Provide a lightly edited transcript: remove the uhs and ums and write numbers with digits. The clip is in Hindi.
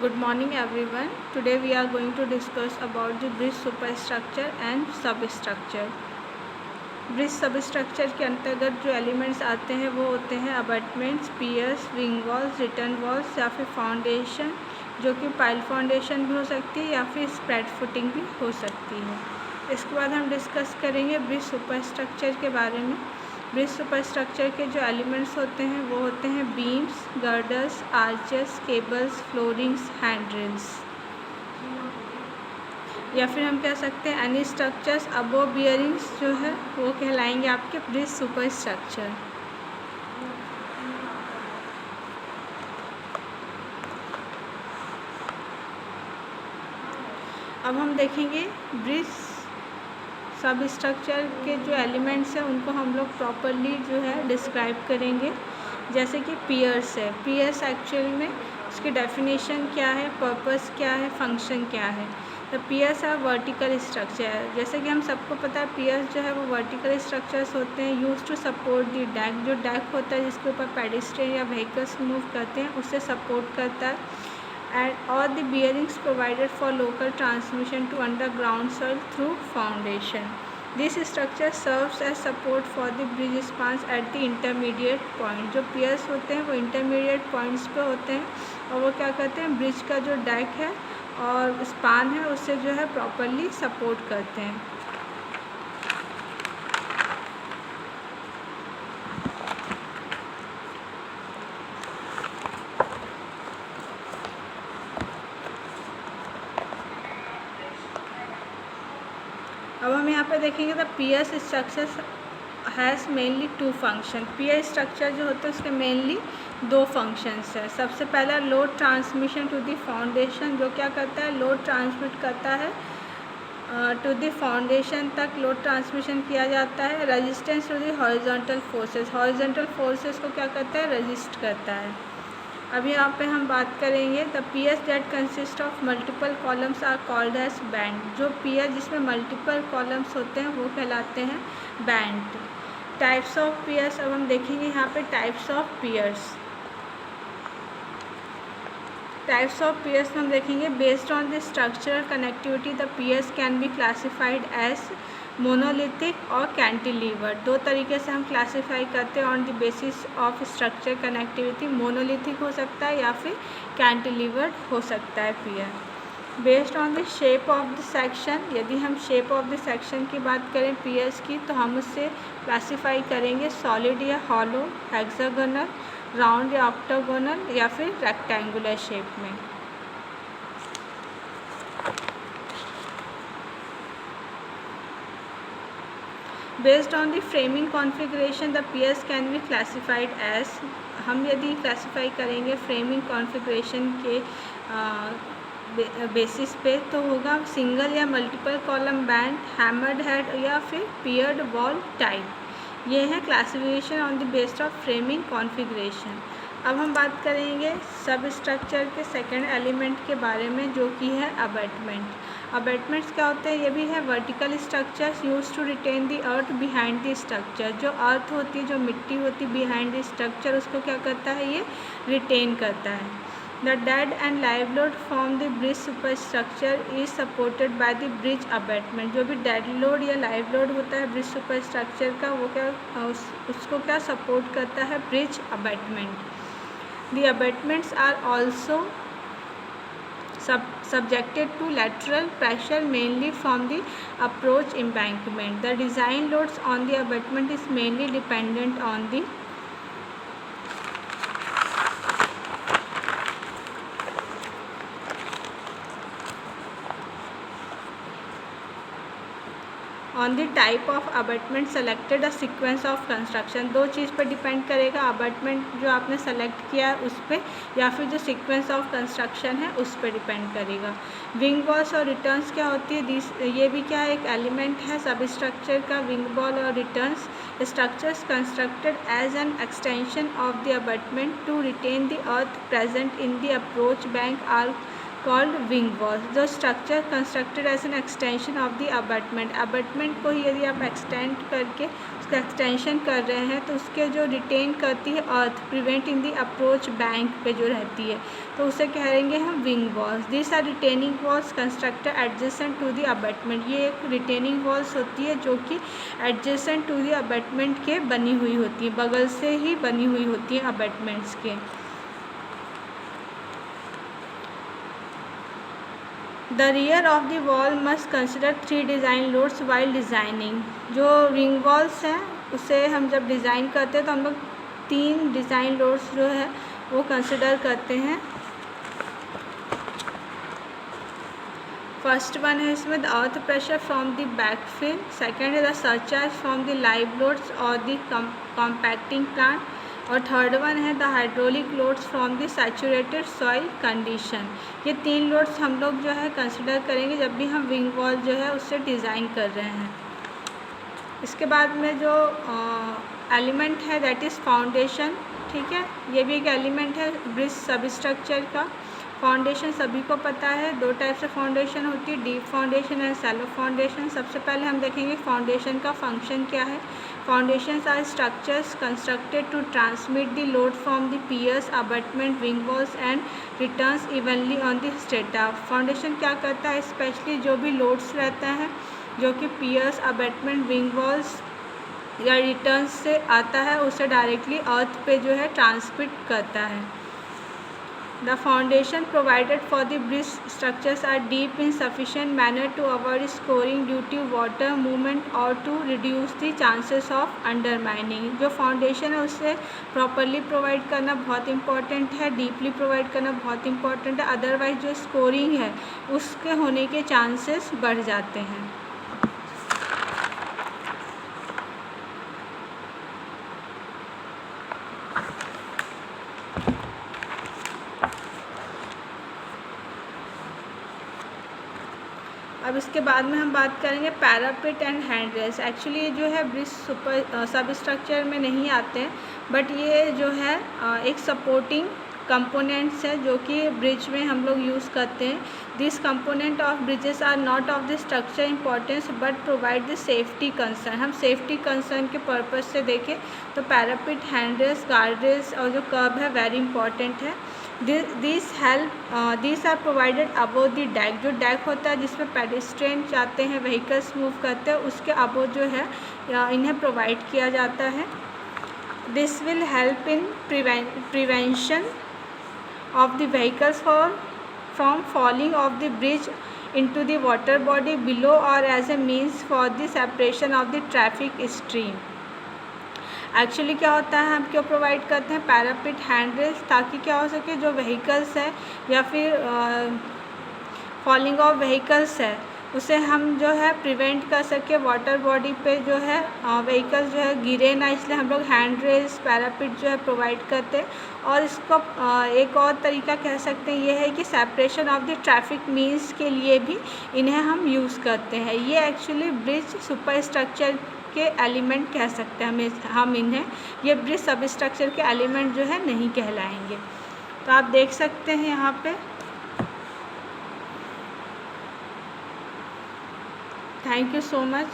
Good morning everyone. Today we are going to discuss about the bridge superstructure and substructure. Bridge substructure के अंतर्गत जो एलिमेंट्स आते हैं वो होते हैं abutments, piers, wing walls, return walls या फिर फाउंडेशन, जो कि पाइल फाउंडेशन भी हो सकती है या फिर स्प्रेड फुटिंग भी हो सकती है। इसके बाद हम डिस्कस करेंगे ब्रिज सुपरस्ट्रक्चर के बारे में। ब्रिज सुपरस्ट्रक्चर के जो एलिमेंट्स होते हैं वो होते हैं beams, girders, arches, cables, floorings, handrails, या फिर हम कह सकते हैं एनी स्ट्रक्चर्स अबोव बियरिंग्स जो है वो कहलाएंगे आपके ब्रिज सुपरस्ट्रक्चर। अब हम देखेंगे ब्रिज सब स्ट्रक्चर के जो एलिमेंट्स हैं उनको हम लोग प्रॉपरली जो है डिस्क्राइब करेंगे। जैसे कि पियर्स है, पियर्स एक्चुअल में उसकी डेफिनेशन क्या है, पर्पस क्या है, फंक्शन क्या है। तो पियर्स है वर्टिकल स्ट्रक्चर है। जैसे कि हम सबको पता है पियर्स जो है वो वर्टिकल स्ट्रक्चर्स होते हैं used to support the deck. जो डेक होता है जिसके ऊपर पेडेस्ट्रियन या व्हीकल्स मूव करते हैं उससे सपोर्ट करता है। and all the bearings provided for local transmission to underground soil through foundation. This structure serves as support for the bridge spans at the intermediate point. जो piers होते हैं वो intermediate points पे होते हैं और वो क्या करते हैं ब्रिज का जो डेक है और स्पान है उससे जो है प्रॉपरली सपोर्ट करते हैं। अब हम यहाँ पे देखेंगे the piers structure has mainly two function. Pier structure जो होता है उसके मेनली दो फंक्शंस है। सबसे पहला load transmission to the foundation, जो क्या करता है लोड ट्रांसमिट करता है टू द फाउंडेशन तक लोड ट्रांसमिशन किया जाता है। Resistance to the horizontal forces, horizontal forces को क्या करता है रेजिस्ट करता है। अब यहाँ पे हम बात करेंगे the piers that consist of multiple columns are called as bent. जो पियर जिसमें मल्टीपल कॉलम्स होते हैं वो कहलाते हैं बैंड। टाइप्स ऑफ पियर्स, अब हम देखेंगे यहाँ पे types of piers. Types of piers हम देखेंगे based on the structural connectivity the piers can be classified as monolithic और कैंटिलीवर। दो तरीके से हम क्लासीफाई करते हैं on the basis of structure connectivity. Monolithic हो सकता है या फिर कैंटिलीवर हो सकता है pier. Based on the shape of the section, यदि हम शेप ऑफ द सेक्शन की बात करें पियर्स की तो हम उससे क्लासीफाई करेंगे सॉलिड या हॉलो, हेक्सागोनल, राउंड या ऑक्टागोनल या फिर रेक्टेंगुलर शेप में। Based on the framing configuration the piers can be classified as, हम यदि क्लासीफाई करेंगे फ्रेमिंग कॉन्फ़िगरेशन के बेसिस पे तो होगा सिंगल या multiple column band, hammered head या फिर पियर्ड वॉल टाइप। ये है classification on the based of framing configuration. अब हम बात करेंगे सब स्ट्रक्चर के सेकेंड एलिमेंट के बारे में जो कि है अबैटमेंट। अबैटमेंट्स क्या होते हैं, ये भी है vertical structures use to retain the earth behind the structure. जो अर्थ होती है, जो मिट्टी होती है बिहाइंड द स्ट्रक्चर, उसको क्या करता है ये रिटेन करता है। The dead and live load from the bridge superstructure is supported by the bridge abatement. जो भी डेड लोड या लाइव लोड होता है ब्रिज सुपरस्ट्रक्चर का वो क्या उसको क्या सपोर्ट करता है bridge abatement. The abutments are also subjected to lateral pressure mainly from the approach embankment. The design loads on the abutment is mainly dependent on the type of abutment selected a sequence of construction. दो चीज़ पर डिपेंड करेगा, अबटमेंट जो आपने सेलेक्ट किया है उस पर या फिर जो सीक्वेंस ऑफ कंस्ट्रक्शन है उस पर डिपेंड करेगा। विंग वॉल्स और रिटर्न्स क्या होती है, ये भी क्या है एक एलिमेंट है सब स्ट्रक्चर का। विंग वॉल और returns structures constructed as an extension of the abutment to retain the earth present in the approach bank are called wing walls. The structure constructed as an extension of the abutment. abutment को ही यदि आप extend करके उसका extension कर रहे हैं तो उसके जो retain करती है earth prevent in the approach bank पे जो रहती है तो उसे कहेंगे हम wing walls. These are retaining walls constructed adjacent to the abutment. ये एक retaining walls होती है जो कि adjacent to the abutment के बनी हुई होती है, बगल से ही बनी हुई होती है abutments के. The rear of the wall must consider 3 design loads while designing. जो ring walls हैं उसे हम जब डिज़ाइन करते हैं तो हम लोग 3 डिज़ाइन लोड्स जो है वो कंसिडर करते हैं. फर्स्ट वन है इसमें the earth pressure from the backfill. Second है the surcharge from the live loads और द कॉम्पैक्टिंग प्लांट. और थर्ड वन है the hydraulic loads from the saturated soil condition. ये 3 लोड्स हम लोग जो है कंसिडर करेंगे जब भी हम विंग वॉल जो है उससे डिज़ाइन कर रहे हैं. इसके बाद में जो एलिमेंट है दैट इज़ फाउंडेशन. ठीक है, ये भी एक एलिमेंट है ब्रिज सब स्ट्रक्चर का. फाउंडेशन सभी को पता है 2 टाइप से फाउंडेशन होती है, deep foundation and shallow foundation. सबसे पहले हम देखेंगे फाउंडेशन का फंक्शन क्या है. Foundations are structures constructed to transmit the load from the piers, abutment, wing walls and returns evenly on the strata. Foundation क्या करता है, स्पेशली जो भी लोड्स रहता है जो कि पियर्स, अबटमेंट, विंग वॉल्स या रिटर्न्स से आता है उसे डायरेक्टली अर्थ पे जो है ट्रांसमिट करता है. The foundation provided for the bridge structures are deep in sufficient manner to avoid scoring due to water movement or to reduce the chances of undermining. जो फाउंडेशन है उसे प्रॉपरली प्रोवाइड करना बहुत इम्पॉर्टेंट है, डीपली प्रोवाइड करना बहुत इम्पॉर्टेंट है, अदरवाइज जो स्कोरिंग है उसके होने के चांसेस बढ़ जाते हैं. अब इसके बाद में हम बात करेंगे parapet and hand rest. Actually ये जो है ब्रिज सब स्ट्रक्चर में नहीं आते हैं बट ये जो है एक सपोर्टिंग कंपोनेंट्स है जो कि ब्रिज में हम लोग यूज़ करते हैं. This component of bridges are not of the structure importance but provide the safety concern. हम सेफ्टी कंसर्न के पर्पज़ से देखें तो parapet, hand rest, guard rest और जो कर्ब है वेरी इंपॉर्टेंट है. these are provided above the deck. जो डेक होता है जिसमें पेडेस्ट्रियन जाते हैं, व्हीकल्स मूव करते हैं, उसके अबव जो है इन्हें प्रोवाइड किया जाता है. This will help in prevention of the vehicles from falling of the bridge into the water body below or as a means for the separation of the traffic stream. Actually क्या होता है, हम क्यों प्रोवाइड करते हैं पैरापेट, हैंड रेस्ट, ताकि क्या हो सके जो व्हीकल्स है या फिर फॉलिंग ऑफ व्हीकल्स है उसे हम जो है प्रिवेंट कर सके. वाटर बॉडी पे जो है व्हीकल्स जो है गिरे ना, इसलिए हम लोग हैंड रेस्ट, पैरापेट जो है प्रोवाइड करते हैं. और इसको एक और तरीका कह सकते हैं ये है कि separation of the traffic means के लिए भी इन्हें हम यूज़ करते हैं. ये एक्चुअली ब्रिज सुपर स्ट्रक्चर के एलिमेंट कह सकते हैं हम इन्हें. ये ब्रिज सब स्ट्रक्चर के एलिमेंट जो है नहीं कहलाएंगे. तो आप देख सकते हैं यहाँ पे. Thank you so much.